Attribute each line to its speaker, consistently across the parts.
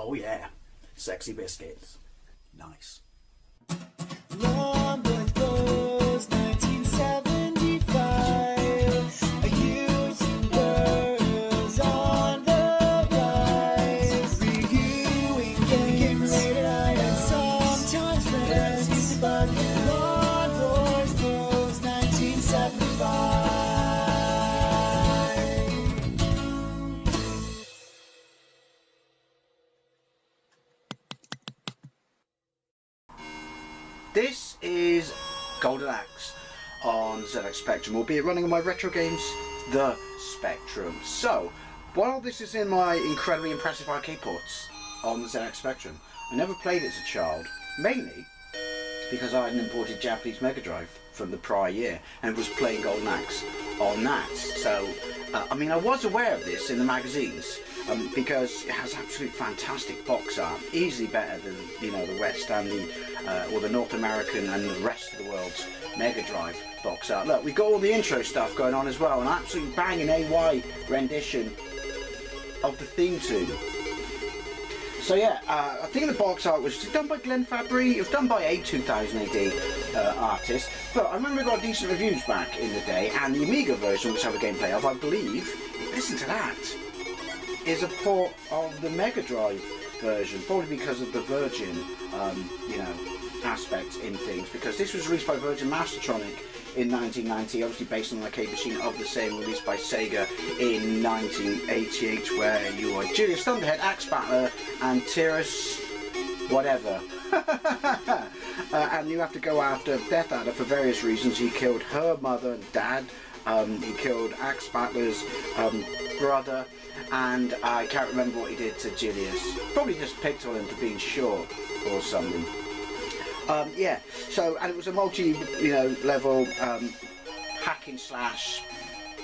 Speaker 1: Oh yeah, sexy biscuits. Nice.
Speaker 2: Long Boys Blues, 1975. A YouTuber's on the rise. Reviewing games, and sometimes friends. But Long Boys Blues, 1975.
Speaker 1: This is Golden Axe on ZX Spectrum, albeit running on my retro games, The Spectrum. So, while this is in my incredibly impressive arcade ports on the ZX Spectrum, I never played it as a child, mainly because I had an imported Japanese Mega Drive from the prior year and was playing Golden Axe on that. So, I mean, I was aware of this in the magazines because it has absolute fantastic box art, easily better than, you know, the West and the or the North American and the rest of the world's Mega Drive box art. Look, we've got all the intro stuff going on as well, an absolutely banging AY rendition of the theme tune. So yeah, I think the box art was done by Glenn Fabry. It was done by a 2000 AD artist, but I remember it got decent reviews back in the day, and the Amiga version, which I have a gameplay of, I believe, listen to that, is a port of the Mega Drive version, probably because of the Virgin, you know, aspects in things, because this was released by Virgin Mastertronic in 1990, obviously based on an arcade machine of the same, released by Sega in 1988, where you are Julius Thunderhead, Axe Battler, and Tyrus whatever. And you have to go after Death Adder for various reasons. He killed her mother and dad, he killed Axe Battler's brother, and I can't remember what he did to Julius. Probably just picked on him for being short or something. Yeah, so, and it was a level hacking slash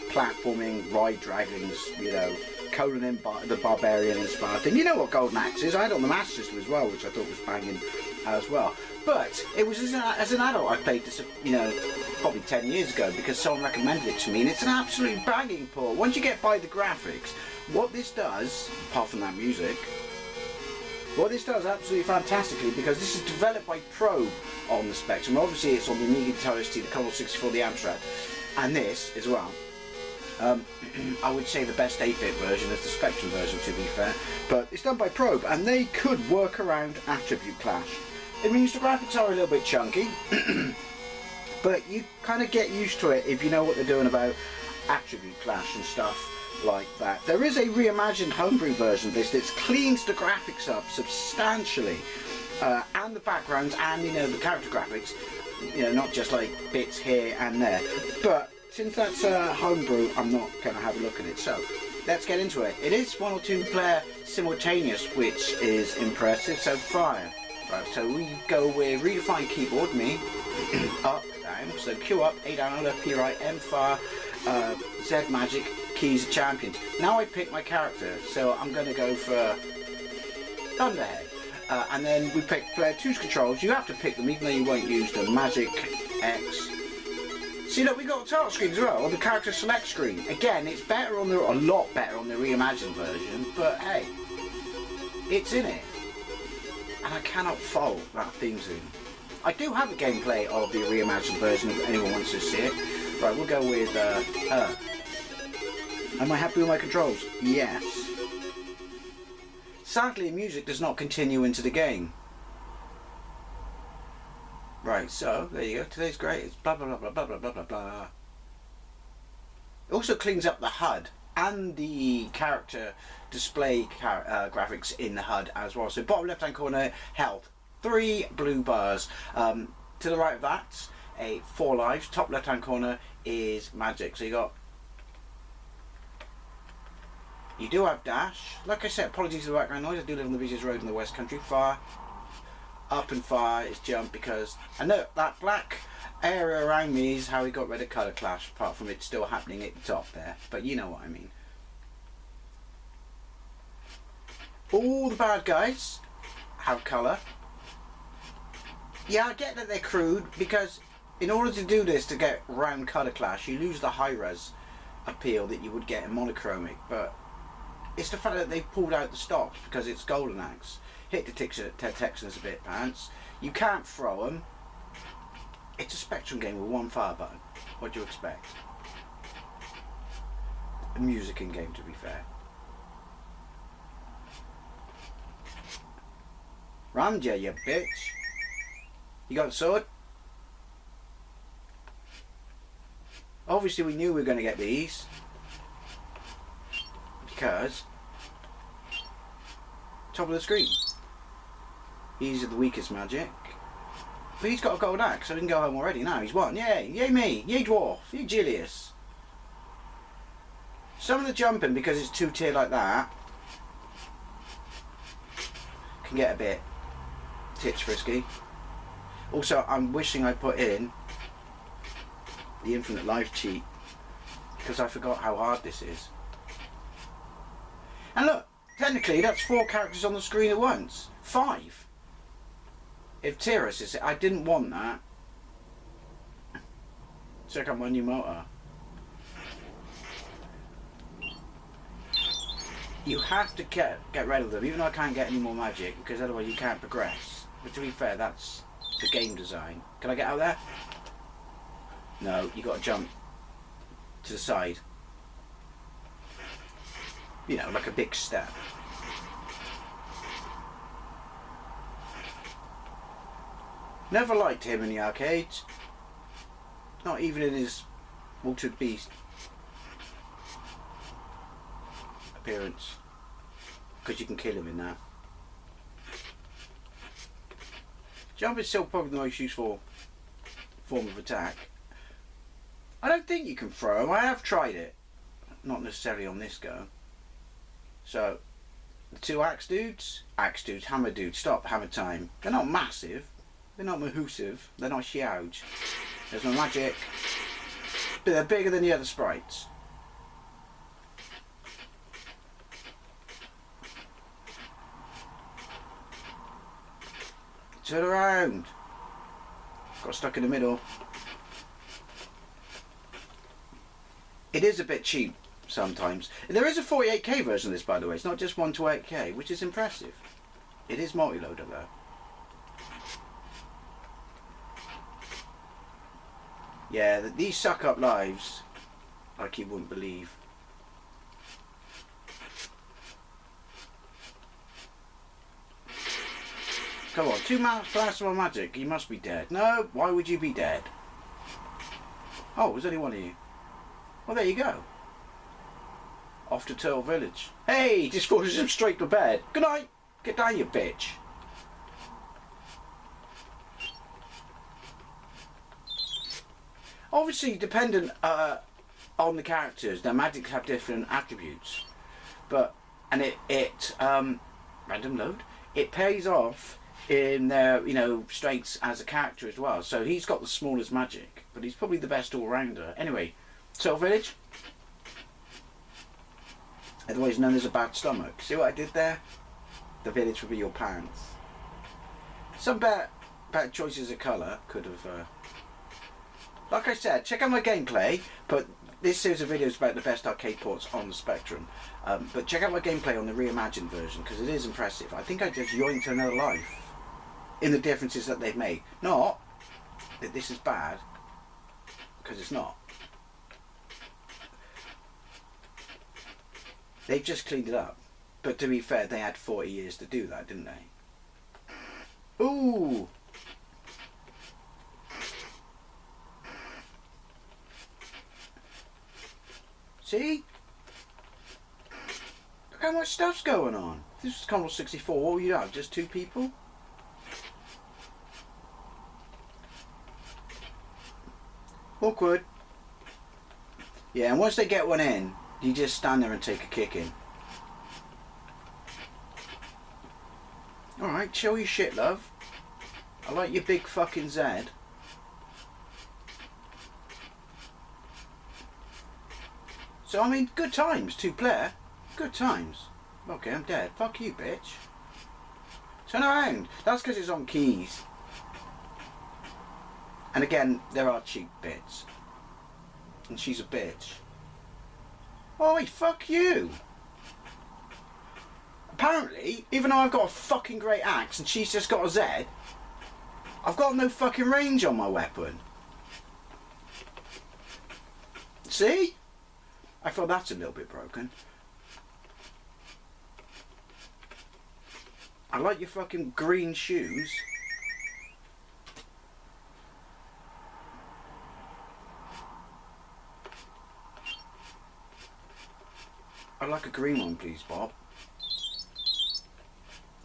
Speaker 1: platforming, ride dragons, you know, Conan the Barbarian inspired thing. You know what Golden Axe is? I had it on the Master System as well, which I thought was banging as well. But it was as an adult I played this, you know, probably 10 years ago, because someone recommended it to me, and it's an absolute banging port. Once you get by the graphics, what this does, apart from that music, what this does absolutely fantastically, because this is developed by Probe on the Spectrum. Obviously it's on the Amiga Guitar ST, the Commodore 64, the Amstrad, and this as well. I would say the best 8-bit version is the Spectrum version, to be fair, but it's done by Probe, and they could work around attribute clash. It means the graphics are a little bit chunky, but you kind of get used to it if you know what they're doing about attribute clash and stuff like that. There is a reimagined homebrew version of this that cleans the graphics up substantially, and the backgrounds, and, you know, the character graphics, you know, not just like bits here and there. But since that's homebrew, I'm not going to have a look at it. So let's get into it. It is 1 or 2 player simultaneous, which is impressive. So fire. Right, so we go with redefined keyboard, me, up, down, so Q up, A down, left, P right, M fire, Z magic, keys champions. Now I pick my character, so I'm going to go for Thunderhead. And then we pick player 2's controls. You have to pick them even though you won't use them. Magic, X. See, look, we got a title screen as well, or the character select screen. Again, it's better on a lot better on the reimagined version, but hey, it's in it. And I cannot fault that theme tune. I do have a gameplay of the reimagined version if anyone wants to see it. Right, we'll go with her. Am I happy with my controls? Yes. Sadly, music does not continue into the game. Right, so there you go. Today's great. It's blah blah blah blah blah blah blah blah blah. It also cleans up the HUD and the character display graphics in the HUD as well. So bottom left hand corner, health, 3 blue bars. To the right of that, 4 lives. Top left hand corner is magic. So you do have dash. Like I said, apologies for the background noise. I do live on the busiest road in the West Country. Fire, up and fire is jump, because I know that black area around me is how we got rid of colour clash, apart from it still happening at the top there, but you know what I mean. All the bad guys have colour. Yeah, I get that they're crude, because in order to do this, to get round colour clash, you lose the high res appeal that you would get in monochromic, but It's the fact that they've pulled out the stops because it's Golden Axe. Hit the Texans a bit, pants. You can't throw them. It's a Spectrum game with one fire button. What do you expect? A musicking game, to be fair. Rammed you bitch. You got the sword? Obviously we knew we were going to get these. Because top of the screen. These are the weakest magic. But he's got a gold axe, so he can go home already. Now he's won. Yay! Yay me! Yay dwarf! Yay Julius! Some of the jumping, because it's 2-tier like that, can get a bit titch frisky. Also, I'm wishing I put in the infinite life cheat, because I forgot how hard this is. And look, technically that's 4 characters on the screen at once. 5. If Tiras is it, I didn't want that. Check out my new motor. You have to get rid of them, even though I can't get any more magic, because otherwise you can't progress. But to be fair, that's the game design. Can I get out there? No, you got to jump to the side. You know, like a big step. Never liked him in the arcades. Not even in his Altered Beast appearance. Because you can kill him in that. Jump is still probably the most useful form of attack. I don't think you can throw him. I have tried it. Not necessarily on this go. So, the 2 axe dudes, hammer dudes, stop, hammer time. They're not massive. They're not mahoosive, they're not huge. There's no magic, but they're bigger than the other sprites. Turn around. Got stuck in the middle. It is a bit cheap sometimes. There is a 48k version of this, by the way. It's not just 128k, which is impressive. It is multi-loader though. Yeah, these suck up lives like you wouldn't believe. Come on, 2 blasts of magic, you must be dead. No, why would you be dead? Oh, there's only one of you. Well, there you go. Off to Turtle Village. Hey, just forces him straight to bed. Good night. Get down, you bitch. Obviously, dependent on the characters, their magics have different attributes, and it random load. It pays off in their strengths as a character as well. So he's got the smallest magic, but he's probably the best all rounder. Anyway, Turtle Village, otherwise known as a bad stomach. See what I did there? The village would be your pants. Some better choices of colour could have. Like I said, check out my gameplay, but this series of videos about the best arcade ports on the Spectrum. But check out my gameplay on the reimagined version, because it is impressive. I think I just yoinked another life in the differences that they've made. Not that this is bad, because it's not. They've just cleaned it up. But to be fair, they had 40 years to do that, didn't they? Ooh! See? Look how much stuff's going on. If this was Commodore 64, what would you have? Just 2 people? Awkward. Yeah, and once they get one in, you just stand there and take a kick in. Alright, chill your shit, love. I like your big fucking Z. So, I mean, good times, 2-player. Good times. Okay, I'm dead. Fuck you, bitch. Turn around. That's because it's on keys. And again, there are cheap bits. And she's a bitch. Oi, fuck you. Apparently, even though I've got a fucking great axe and she's just got a Z, I've got no fucking range on my weapon. See? I feel that's a little bit broken. I like your fucking green shoes. I'd like a green one, please, Bob.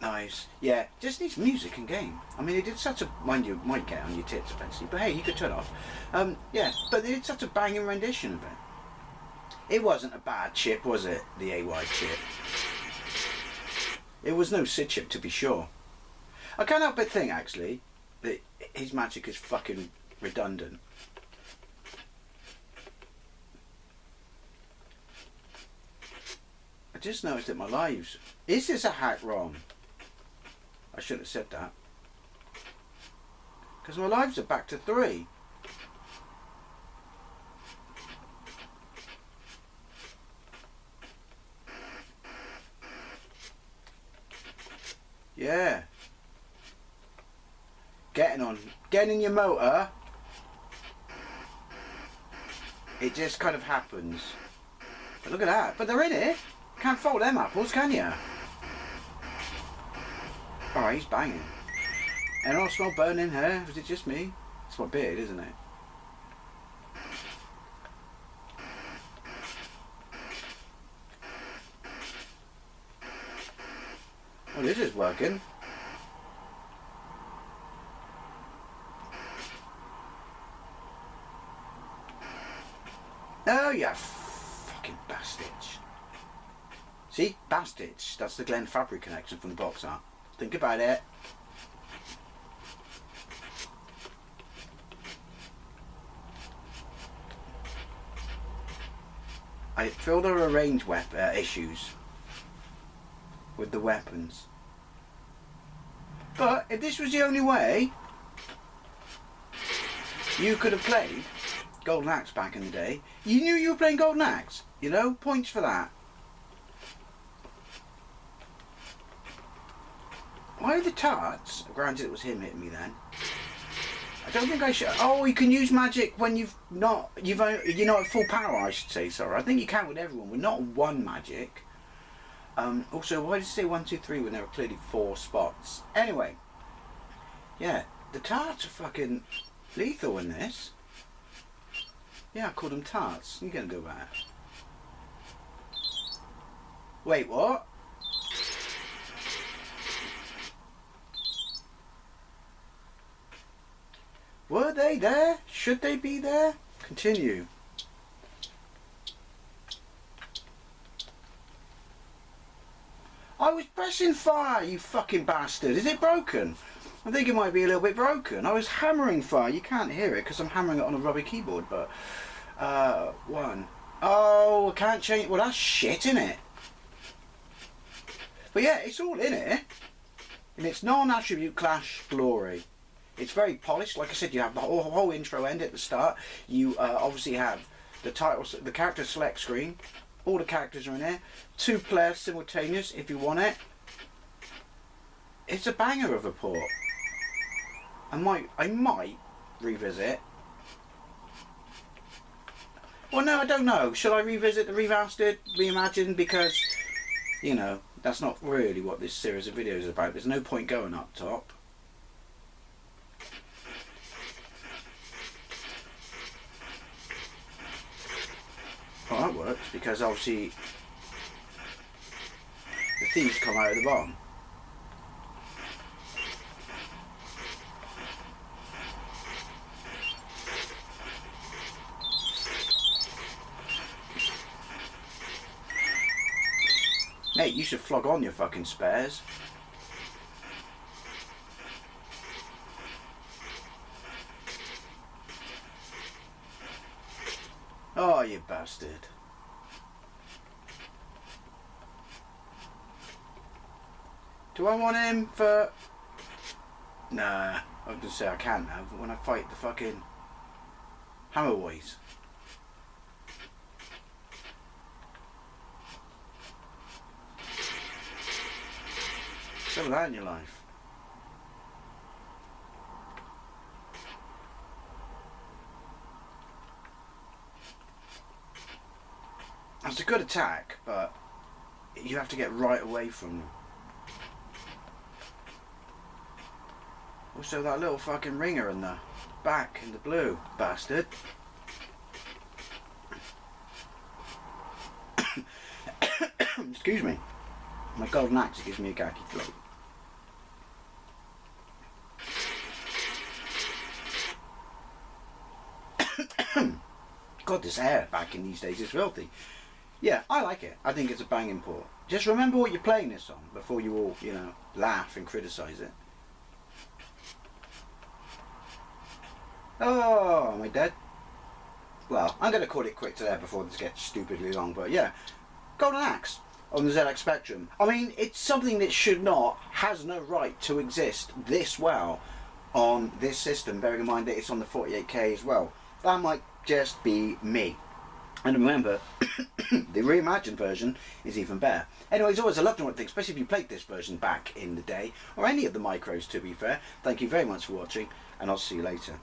Speaker 1: Nice. Yeah, just needs music and game. I mean, they did such a... Mind you, might get on your tits eventually, but hey, you could turn off. Yeah, but they did such a banging rendition of it. It wasn't a bad chip, was it? The AY chip. It was no Sid chip, to be sure. I can't help but think, actually, that his magic is fucking redundant. I just noticed that my lives... Is this a hack ROM? I shouldn't have said that. Because my lives are back to 3. Yeah. Getting in your motor. It just kind of happens. But look at that. But they're in it. Can't fold them apples, can you? Oh, he's banging. And I smell burning hair. Was it just me? It's my beard, isn't it? Oh, this is working. Oh, yeah. Fucking bastard. See? Bastard. That's the Glen Fabry connection from the box art. Think about it. I feel there are range issues with the weapons. But if this was the only way you could have played Golden Axe back in the day, you knew you were playing Golden Axe. You know, points for that. Why are the tarts? Granted, it was him hitting me then. I don't think I should. Oh, you can use magic when you're not at full power. I should say. Sorry, I think you can with everyone. We're not one magic. Also, why did it say 1, 2, 3 when there were clearly 4 spots? Anyway, yeah, the tarts are fucking lethal in this. Yeah, I called them tarts. What are you gonna do about it? Wait, what? Were they there? Should they be there? Continue. I was pressing fire, you fucking bastard. Is it broken? I think it might be a little bit broken. I was hammering fire. You can't hear it because I'm hammering it on a rubber keyboard, but... 1. Oh, I can't change... Well, that's shit, innit? But yeah, it's all in it. In its non-attribute clash glory. It's very polished. Like I said, you have the whole intro end at the start. You obviously have the title, the character select screen. All the characters are in there. 2 players simultaneous if you want it. It's a banger of a port. I might revisit. Well, no, I don't know. Should I revisit the remastered, reimagined? Because, you know, that's not really what this series of videos is about. There's no point going up top. Well, that works because obviously the thieves come out of the bottom. Mate, you should flog on your fucking spares. Oh, you bastard. Do I want him for... Nah, I was going to say I can now, but when I fight the fucking Hammerboys. Some of that in your life. It's a good attack, but you have to get right away from them. Also, that little fucking ringer in the back in the blue, bastard. Excuse me. My golden axe gives me a gacky throat. God, this air back in these days is filthy. Yeah, I like it. I think it's a banging port. Just remember what you're playing this on before you all, you know, laugh and criticise it. Oh, am I dead? Well, I'm going to call it quits there before this gets stupidly long, but yeah. Golden Axe on the ZX Spectrum. I mean, it's something that should not, has no right to exist this well on this system, bearing in mind that it's on the 48K as well. That might just be me. And remember, the reimagined version is even better. Anyways, always I love to know what things, especially if you played this version back in the day, or any of the micros to be fair. Thank you very much for watching, and I'll see you later.